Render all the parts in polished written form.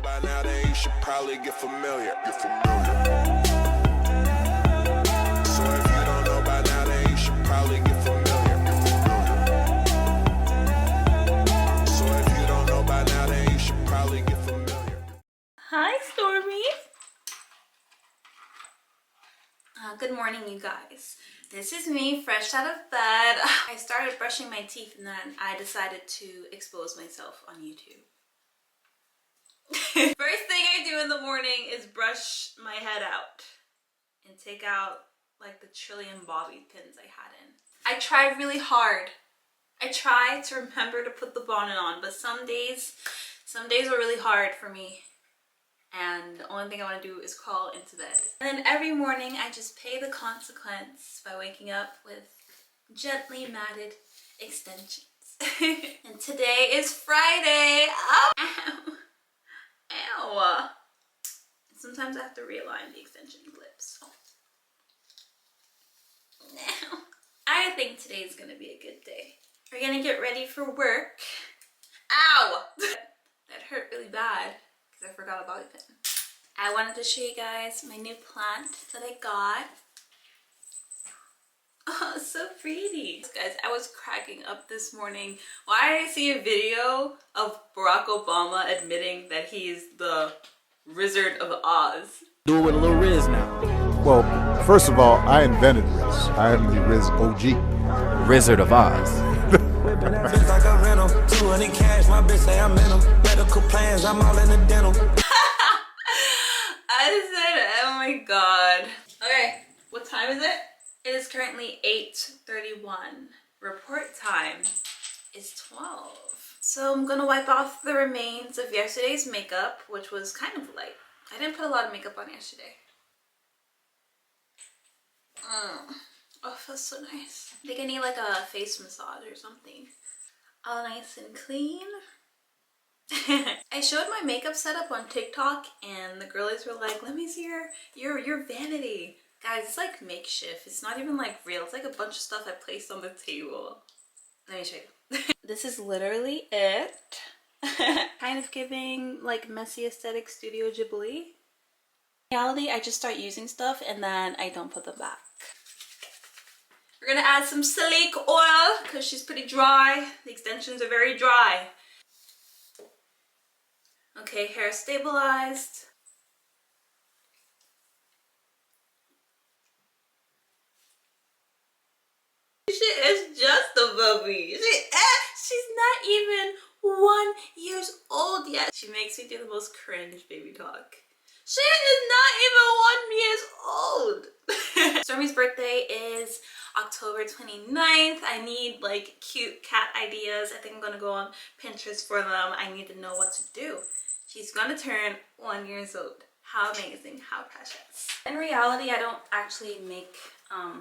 by now, then you should probably get familiar. So if you don't know by now, then you should probably get familiar. So if you don't know by now, then you should probably get familiar. Hi, Stormy. Good morning, you guys. This is me, fresh out of bed. I started brushing my teeth and then I decided to expose myself on YouTube. First thing I do in the morning is brush my head out and take out like the trillion bobby pins I had in. I try really hard. I try to remember to put the bonnet on, but some days are really hard for me. And the only thing I want to do is crawl into bed. And then every morning I just pay the consequence by waking up with gently matted extensions. And today is Friday. Oh, ow. Ow. Sometimes I have to realign the extension clips. Now, I think today is gonna be a good day. We're gonna get ready for work. Ow! That hurt really bad because I forgot a bobby pin. I wanted to show you guys my new plant that I got. Oh, so pretty. Guys, I was cracking up this morning. Why did I see a video of Barack Obama admitting that he's the Wizard of Oz? Do it with a little Riz now. Well, first of all, I invented Riz. I am the Riz OG. Wizard of Oz. Just like a rental, 200 cash, my bitch say I'm mental. Medical plans, I'm all in the dental. I said, oh my god. Okay, what time is it? It is currently 8:31. Report time is 12. So I'm gonna wipe off the remains of yesterday's makeup, which was kind of light. I didn't put a lot of makeup on yesterday. Oh, it feels so nice. I think I need like a face massage or something. All nice and clean. I showed my makeup setup on TikTok and the girlies were like, let me see your vanity. Guys, it's like makeshift. It's not even like real. It's like a bunch of stuff I placed on the table. Let me show you. This is literally it. Kind of giving like messy aesthetic Studio Ghibli. In reality, I just start using stuff and then I don't put them back. We're gonna add some salicylic oil because she's pretty dry. The extensions are very dry. Okay, hair stabilized. She is just a baby. She's not even 1 year old yet. She makes me do the most cringe baby talk. She is not even 1 year old. Stormy's birthday is October 29th. I need like cute cat ideas. I think I'm gonna go on Pinterest for them. I need to know what to do. She's gonna turn 1 year old. How amazing, how precious. In reality, I don't actually make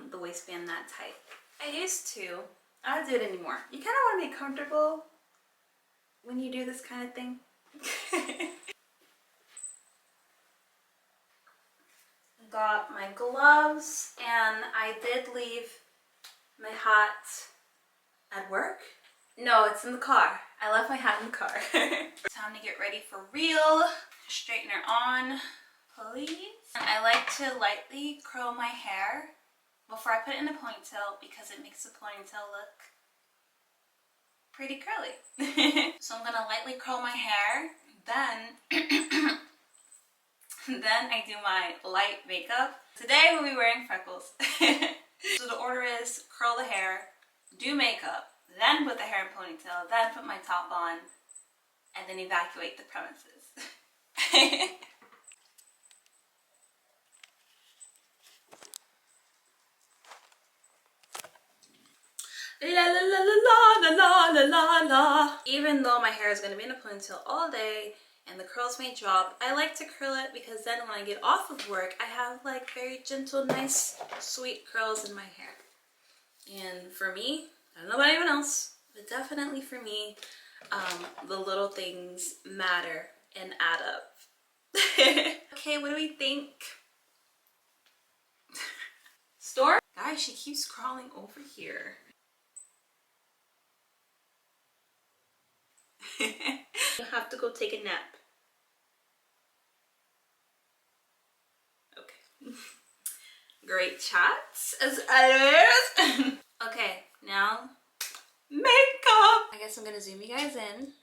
the waistband that tight. I used to. I don't do it anymore. You kind of want to be comfortable when you do this kind of thing. Got my gloves and I did leave my hat at work. No, it's in the car. I left my hat in the car. Time to get ready for real. Straightener on, please. And I like to lightly curl my hair before I put it in a ponytail because it makes the ponytail look pretty curly. So I'm gonna lightly curl my hair, then then I do my light makeup. Today we'll be wearing freckles. So the order is curl the hair, do makeup, then put the hair in ponytail, then put my top on, and then evacuate the premises. La la la la la la la la. Even though my hair is going to be in a ponytail all day and the curls may drop, I like to curl it because then when I get off of work, I have like very gentle, nice, sweet curls in my hair. And for me, I don't know about anyone else, but definitely for me, the little things matter and add up. Okay, what do we think? Storm? Guys, she keeps crawling over here. You have to go take a nap. Great chats as always. Okay, now makeup. I guess I'm gonna zoom you guys in.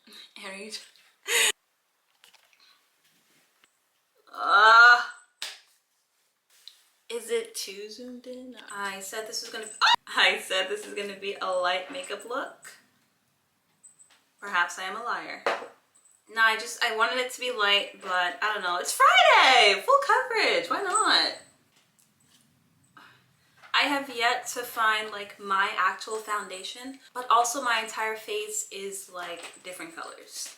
Is it too zoomed in? I said this was gonna be a light makeup look. Perhaps I am a liar. No, I wanted it to be light, but I don't know. It's Friday! Full coverage, why not? I have yet to find like my actual foundation, but also my entire face is like different colors.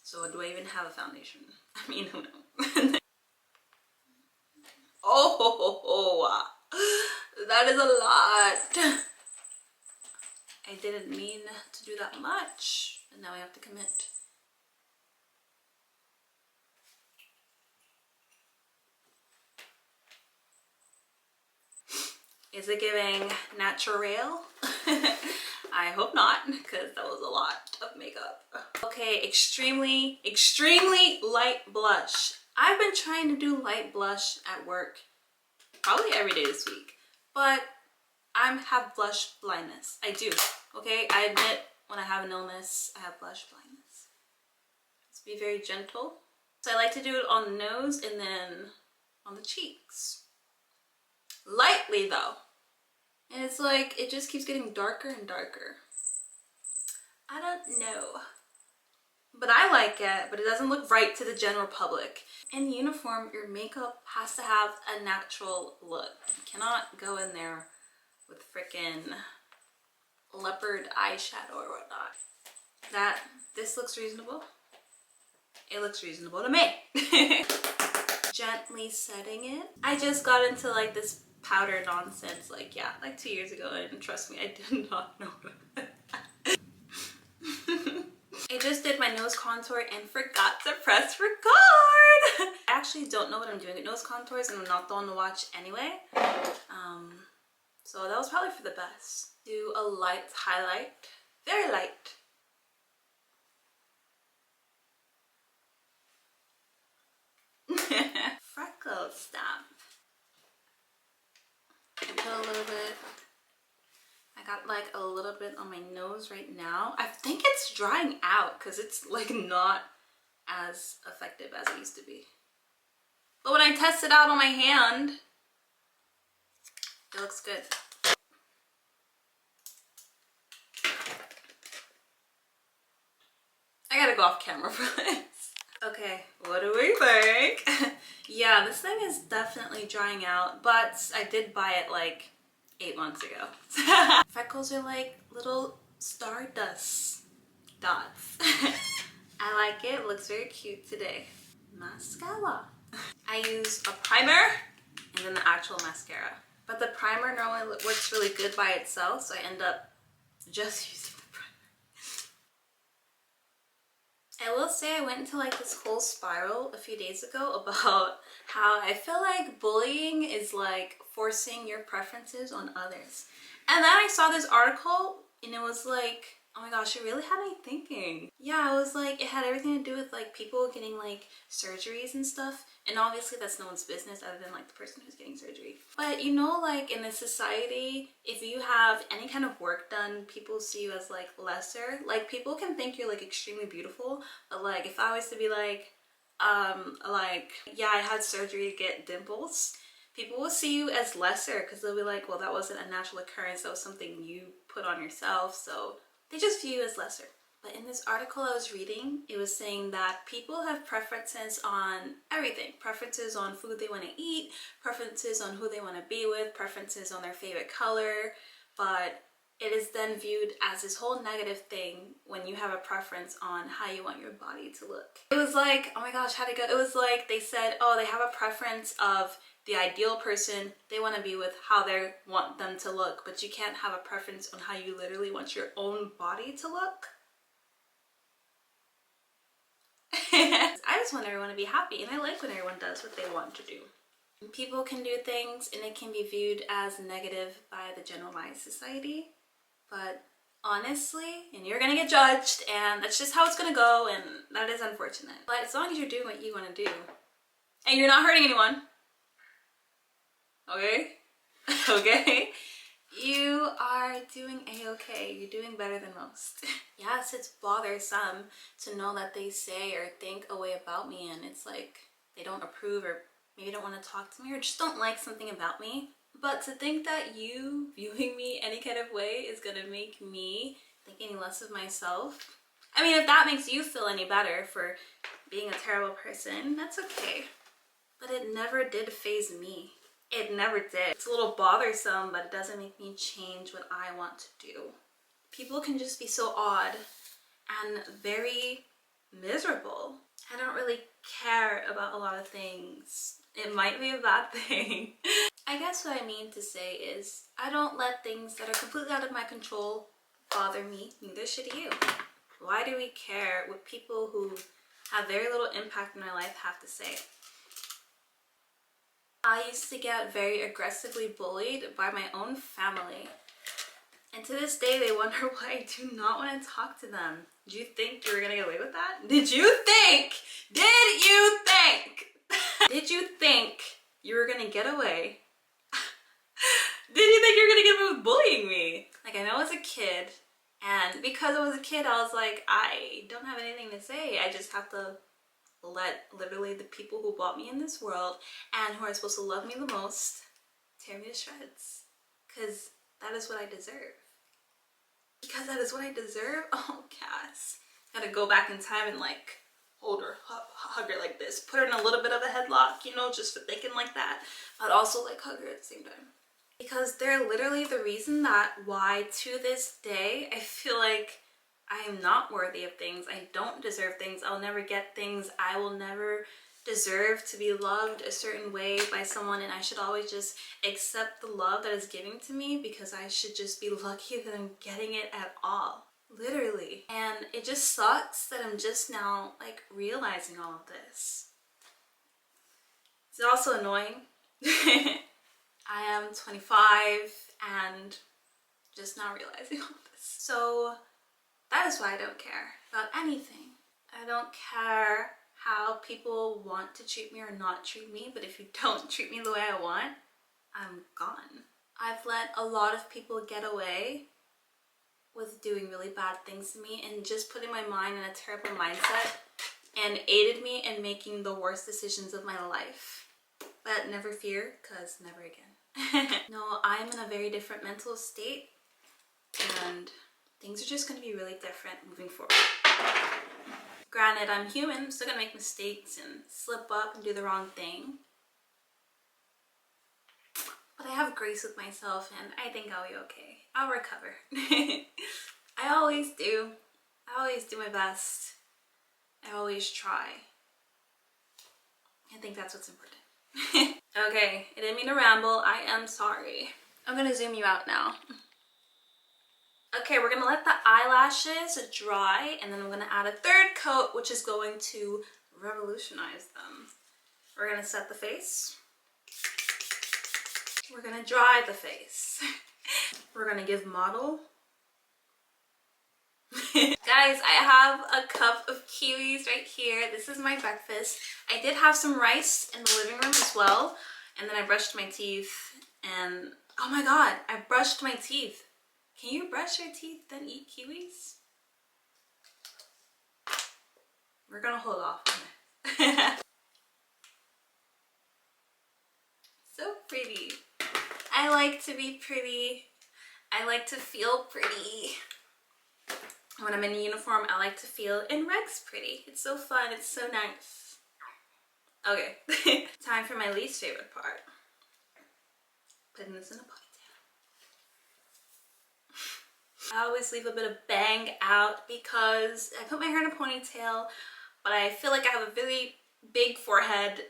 So do I even have a foundation? I mean, who knows? Oh, that is a lot. I didn't mean to do that much, and now I have to commit. Is it giving natural? I hope not, because that was a lot of makeup. Okay, extremely light blush. I've been trying to do light blush at work probably every day this week, but I have blush blindness. I do, okay? I admit when I have an illness, I have blush blindness. Let's be very gentle. So I like to do it on the nose and then on the cheeks. Lightly though. And it's like, it just keeps getting darker and darker. I don't know. But I like it, but it doesn't look right to the general public. In uniform, your makeup has to have a natural look. You cannot go in there with frickin' leopard eyeshadow or whatnot. This looks reasonable. It looks reasonable to me. Gently setting it. I just got into like this powder nonsense like 2 years ago, and trust me, I did not know that. I just did my nose contour and forgot to press record. I actually don't know what I'm doing with nose contours, and I'm not the one to watch anyway. So that was probably for the best. Do a light highlight, very light. Freckle stamp. I put a little bit. I got like a little bit on my nose right now. I think it's drying out because it's like not as effective as it used to be. But when I test it out on my hand, it looks good. I gotta go off camera for this. Okay, what do we think? Yeah, this thing is definitely drying out, but I did buy it like 8 months ago. Freckles are like little stardust dots. I like it. It looks very cute today. Mascara. I use a primer and then the actual mascara. But the primer normally works really good by itself, so I end up just using the primer. I will say I went into like this whole spiral a few days ago about how I feel like bullying is like forcing your preferences on others. And then I saw this article and it was like, oh my gosh, it really had me thinking. Yeah, it was like, it had everything to do with like people getting like surgeries and stuff. And obviously that's no one's business other than like the person who's getting surgery. But you know, like in this society, if you have any kind of work done, people see you as like lesser. Like people can think you're like extremely beautiful, but like if I was to be like, yeah, I had surgery to get dimples, people will see you as lesser because they'll be like, well, that wasn't a natural occurrence, that was something you put on yourself, so they just view you as lesser. But in this article I was reading, it was saying that people have preferences on everything. Preferences on food they want to eat, preferences on who they want to be with, preferences on their favorite color, but it is then viewed as this whole negative thing when you have a preference on how you want your body to look. It was like, oh my gosh, how'd it go? It was like they said, oh, they have a preference of the ideal person they want to be with, how they want them to look, but you can't have a preference on how you literally want your own body to look. I just want everyone to be happy, and I like when everyone does what they want to do. People can do things and it can be viewed as negative by the generalized society, but honestly, and you're gonna get judged, and that's just how it's gonna go, and that is unfortunate. But as long as you're doing what you want to do and you're not hurting anyone, okay? Okay? You are doing a-okay. You're doing better than most. Yes, it's bothersome to know that they say or think a way about me and it's like they don't approve or maybe don't want to talk to me or just don't like something about me. But to think that you viewing me any kind of way is gonna make me think any less of myself. I mean, if that makes you feel any better for being a terrible person, that's okay. But it never did faze me. It never did. It's a little bothersome, but it doesn't make me change what I want to do. People can just be so odd and very miserable. I don't really care about a lot of things. It might be a bad thing. I guess what I mean to say is I don't let things that are completely out of my control bother me. Neither should you. Why do we care what people who have very little impact in my life have to say? I used to get very aggressively bullied by my own family. And to this day, they wonder why I do not want to talk to them. Did you think you were going to get away with that? Did you think did you think you were going to get away? Did you think you were going to get away with bullying me? Like, I know I was a kid, and because I was a kid, I was like, I don't have anything to say. I just have to let literally the people who brought me in this world and who are supposed to love me the most tear me to shreds. Because that is what I deserve. Because that is what I deserve? Oh, Cass. Gotta go back in time and like hold her, hug her like this. Put her in a little bit of a headlock, you know, just for thinking like that. But also like hug her at the same time. Because they're literally the reason that why to this day I feel like I am not worthy of things. I don't deserve things. I'll never get things. I will never deserve to be loved a certain way by someone, and I should always just accept the love that is given to me because I should just be lucky that I'm getting it at all. Literally. And it just sucks that I'm just now like realizing all of this. It's also annoying. I am 25 and just now realizing all this. So that is why I don't care about anything. I don't care how people want to treat me or not treat me, but if you don't treat me the way I want, I'm gone. I've let a lot of people get away with doing really bad things to me and just putting my mind in a terrible mindset and aided me in making the worst decisions of my life. But never fear, cause never again. No, I'm in a very different mental state and things are just gonna be really different moving forward. Granted, I'm human, I'm still gonna make mistakes and slip up and do the wrong thing. But I have grace with myself and I think I'll be okay. I'll recover. I always do. I always do my best. I always try. I think that's what's important. Okay, I didn't mean to ramble. I am sorry. I'm gonna zoom you out now. Okay, we're gonna let the eyelashes dry and then I'm gonna add a third coat which is going to revolutionize them. We're gonna set the face. We're gonna dry the face. We're gonna give model. Guys, I have a cup of kiwis right here. This is my breakfast. I did have some rice in the living room as well. And then I brushed my teeth and oh my god, I brushed my teeth. Can you brush your teeth then eat kiwis? We're gonna hold off on it. So pretty. I like to be pretty. I like to feel pretty. When I'm in a uniform, I like to feel in regs pretty. It's so fun, it's so nice. Okay, time for my least favorite part. Putting this in a ponytail. I always leave a bit of bang out because I put my hair in a ponytail, but I feel like I have a really big forehead.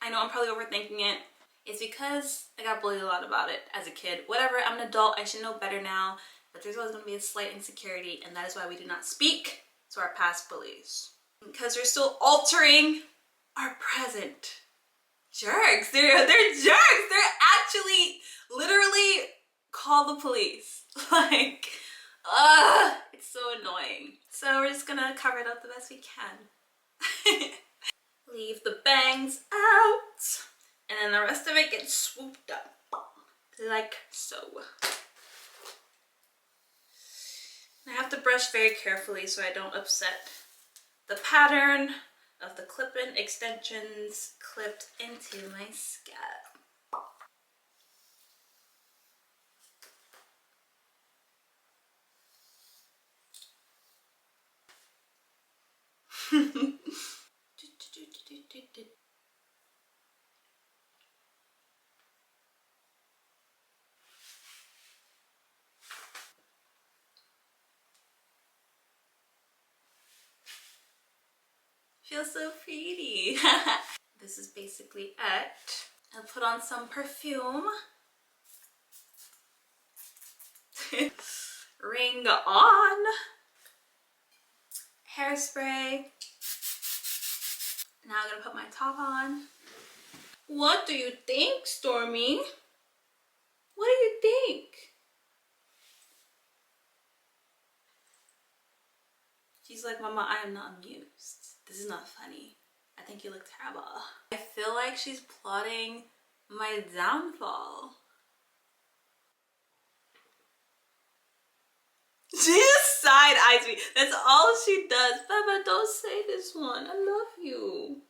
I know I'm probably overthinking it. It's because I got bullied a lot about it as a kid. Whatever, I'm an adult, I should know better now. But there's always going to be a slight insecurity, and that is why we do not speak to our past bullies. Because they're still altering our present. Jerks. They're jerks. They're actually literally call the police. Like, it's so annoying. So we're just going to cover it up the best we can. Leave the bangs out. And then the rest of it gets swooped up like so. I have to brush very carefully so I don't upset the pattern of the clip-in extensions clipped into my scalp. Feels so pretty. This is basically it. I'll put on some perfume. Ring on. Hairspray. Now I'm gonna put my top on. What do you think, Stormy? What do you think? She's like, Mama, I am not amused. This is not funny. I think you look terrible. I feel like she's plotting my downfall. She just side eyes me. That's all she does. Baba, don't say this one. I love you.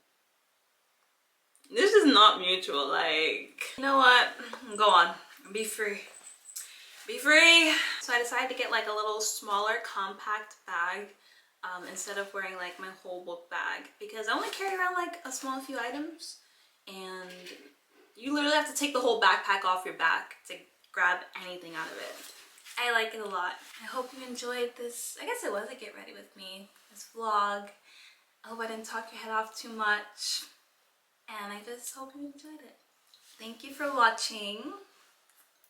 This is not mutual. Like, you know what? Go on. Be free. Be free. So I decided to get like a little smaller compact bag instead of wearing like my whole book bag, because I only carry around like a small few items and you literally have to take the whole backpack off your back to grab anything out of it. I like it a lot. I hope you enjoyed this. I guess it was a get ready with me, this vlog. I hope I didn't talk your head off too much. And I just hope you enjoyed it. Thank you for watching.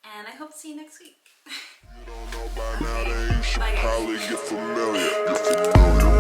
And I hope to see you next week. You don't know by now, then you should probably get familiar.